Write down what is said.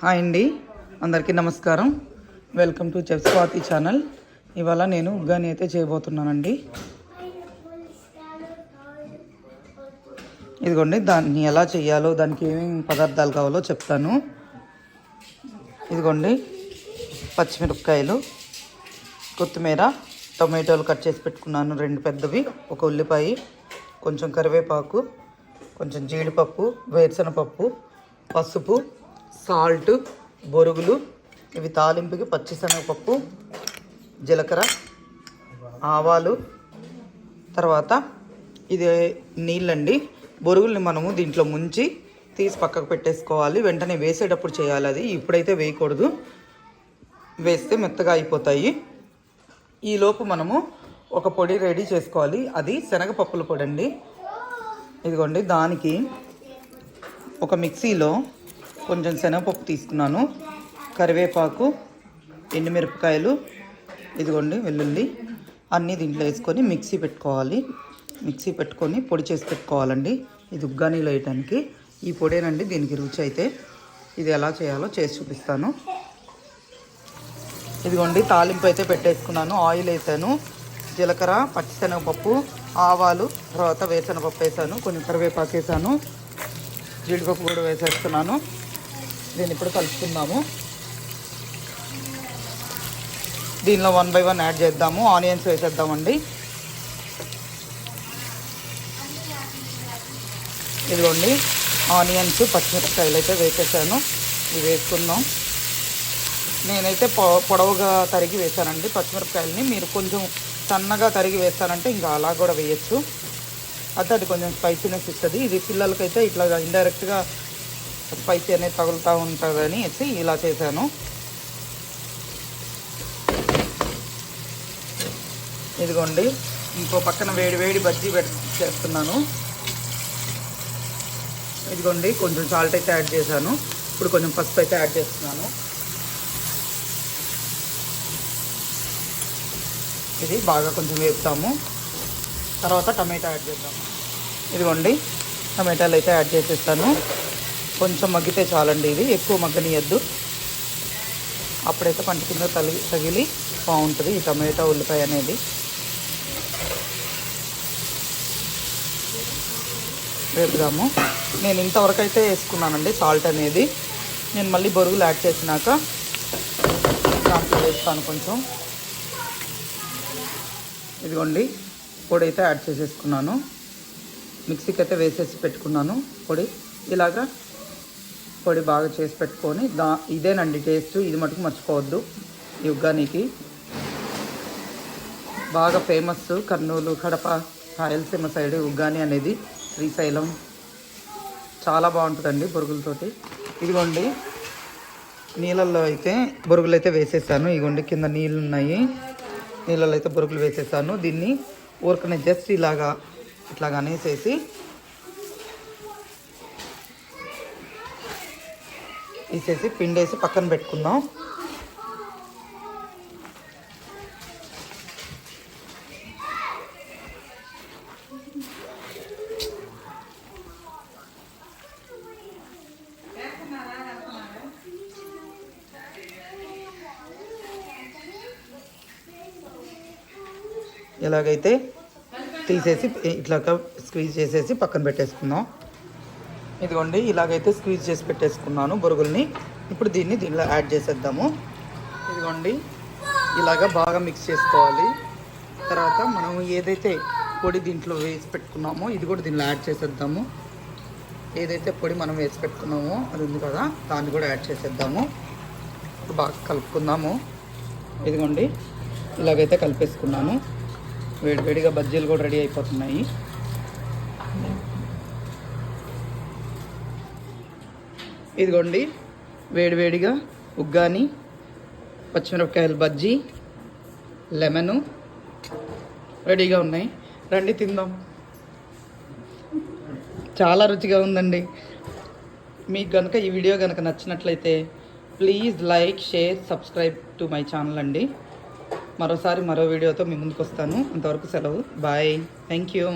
Hi అండి, అందరికీ నమస్కారం. Welcome to chef Swathi channel. ఇవాళ నేను ఉగ్గాని అయితే చేయబోతున్నానండి. ఇదిగోండి, దాన్ని ఎలా చేయాలో, దానికి ఏమేమి పదార్థాలు కావాలో చెప్తాను. ఇదిగోండి, పచ్చిమిరపకాయలు, కొత్తిమీర, టొమాటోలు కట్ చేసి పెట్టుకున్నాను 2 పెద్దవి, ఒక ఉల్లిపాయ, కొంచెం కరివేపాకు, కొంచెం జీడిపప్పు, వేరుశనగపప్పు, పసుపు, సాల్ట్, బొరుగులు, ఇవి తాలింపుకి పచ్చిశనగపప్పు, జీలకర్ర, ఆవాలు, తర్వాత ఇది నీళ్ళండి. బొరుగుల్ని మనము దీంట్లో ముంచి తీసి పక్కకు పెట్టేసుకోవాలి. వెంటనే వేసేటప్పుడు చేయాలి, అది ఇప్పుడైతే వేయకూడదు, వేస్తే మెత్తగా అయిపోతాయి. ఈలోపు మనము ఒక పొడి రెడీ చేసుకోవాలి, అది శనగపప్పుల పొడి అండి. ఇదిగోండి, దానికి ఒక మిక్సీలో కొంచెం శనగపప్పు తీసుకున్నాను, కరివేపాకు, ఎండుమిరపకాయలు, ఇదిగోండి వెల్లుల్లి, అన్నీ దీంట్లో వేసుకొని మిక్సీ పెట్టుకోవాలి. మిక్సీ పెట్టుకొని పొడి చేసి పెట్టుకోవాలండి. ఇది ఉగ్గానీలో వేయటానికి ఈ పొడేనండి దీనికి రుచి. అయితే ఇది ఎలా చేయాలో చేసి చూపిస్తాను. ఇదిగోండి, తాలింపు అయితే పెట్టేసుకున్నాను, ఆయిల్ వేసాను, జీలకర్ర, పచ్చిశనగపప్పు, ఆవాలు, తర్వాత వేరుశనగపప్పు వేసాను, కొంచెం కరివేపాకు వేసాను, జీడిపప్పు కూడా వేసేస్తున్నాను. దీన్ని ఇప్పుడు కలుపుకుందాము. దీనిలో 1 by 1 యాడ్ చేద్దాము. ఆనియన్స్ వేసేద్దామండి. ఇదిగోండి, ఆనియన్స్, పచ్చిమిరపకాయలు అయితే వేసేసాను. ఇవి వేసుకుందాం. నేనైతే పొడవుగా తరిగి వేసానండి పచ్చిమిరపకాయలని. మీరు కొంచెం సన్నగా తరిగి వేస్తానంటే ఇంకా అలా కూడా వేయచ్చు, అయితే అది కొంచెం స్పైసీనెస్ ఇస్తుంది. ఇది పిల్లలకైతే ఇట్లా ఇండైరెక్ట్గా స్పైసీ అనేది తగులుతూ ఉంటుందని వేసి ఇలా చేశాను. ఇదిగోండి, ఇంకో పక్కన వేడి వేడి బజ్జీ చేస్తున్నాను. ఇదిగోండి, కొంచెం సాల్ట్ అయితే యాడ్ చేశాను. ఇప్పుడు కొంచెం పసుపు అయితే యాడ్ చేస్తున్నాను. ఇది బాగా కొంచెం వేపుతాము. తర్వాత టమాటా యాడ్ చేద్దాము. ఇదిగోండి, టమాటాలు అయితే యాడ్ చేసేస్తాను. కొంచెం మగ్గితే చాలండి, ఇది ఎక్కువ మగ్గనియద్దు, అప్పుడైతే పంట కింద తగిలి బాగుంటుంది ఈ టమాటా ఉల్లిపాయ అనేది. వేపుదాము. నేను ఇంతవరకు అయితే వేసుకున్నానండి సాల్ట్ అనేది. నేను మళ్ళీ బొరుగులు యాడ్ చేసినాక దాంట్లో వేస్తాను కొంచెం. ఇదిగోండి, పొడి అయితే యాడ్ చేసేసుకున్నాను. మిక్సీకి అయితే వేసేసి పెట్టుకున్నాను పొడి. ఇలాగా పొడి బాగా చేసి పెట్టుకొని ఇదేనండి టేస్ట్. ఇది మటుకు మర్చిపోవద్దు. ఈ ఉగ్గానికి బాగా ఫేమస్ కర్నూలు, కడప, రాయలసీమ సైడ్ ఉగ్గాని అనేది. శ్రీశైలం చాలా బాగుంటుందండి బొరుగులతోటి. ఇదిగోండి, నీళ్ళల్లో అయితే బొరుగులు అయితే వేసేసాను. ఇదిగోండి, కింద నీళ్ళు ఉన్నాయి, నీళ్ళలో అయితే బొరుగులు వేసేసాను. దీన్ని ఊరకనే జస్ట్ ఇలాగా అనేసేసి తీసేసి పిండేసి పక్కన పెట్టుకుందాం. ఇలాగైతే తీసేసి ఇట్లా స్క్వీజ్ చేసేసి పక్కన పెట్టేసుకుందాం. ఇదిగోండి, ఇలాగైతే స్క్వీజ్ చేసి పెట్టేసుకున్నాను బొరుగుల్ని. ఇప్పుడు దీనిలో యాడ్ చేసేద్దాము. ఇదిగోండి, ఇలాగ బాగా మిక్స్ చేసుకోవాలి. తర్వాత మనం ఏదైతే పొడి దీంట్లో వేసి పెట్టుకున్నామో ఇది కూడా దీనిలో యాడ్ చేసేద్దాము. ఏదైతే పొడి మనం వేసి పెట్టుకున్నామో అది ఉంది కదా, దాన్ని కూడా యాడ్ చేసేద్దాము. ఇప్పుడు బాగా కలుపుకుందాము. ఇదిగోండి, ఇలాగైతే కలిపేసుకున్నాను. వేడివేడిగా బజ్జీలు కూడా రెడీ అయిపోతున్నాయి. ఇదిగోండి, వేడివేడిగా ఉగ్గాని, పచ్చిమిరపకాయల బజ్జీ, లెమను రెడీగా ఉన్నాయి. రండి తిందాం. చాలా రుచిగా ఉందండి. మీకు కనుక ఈ వీడియో కనుక నచ్చినట్లయితే please like, share, subscribe to my channel అండి. మరోసారి మరో వీడియోతో మీ ముందుకు వస్తాను. అంతవరకు సెలవు. బాయ్. Thank you.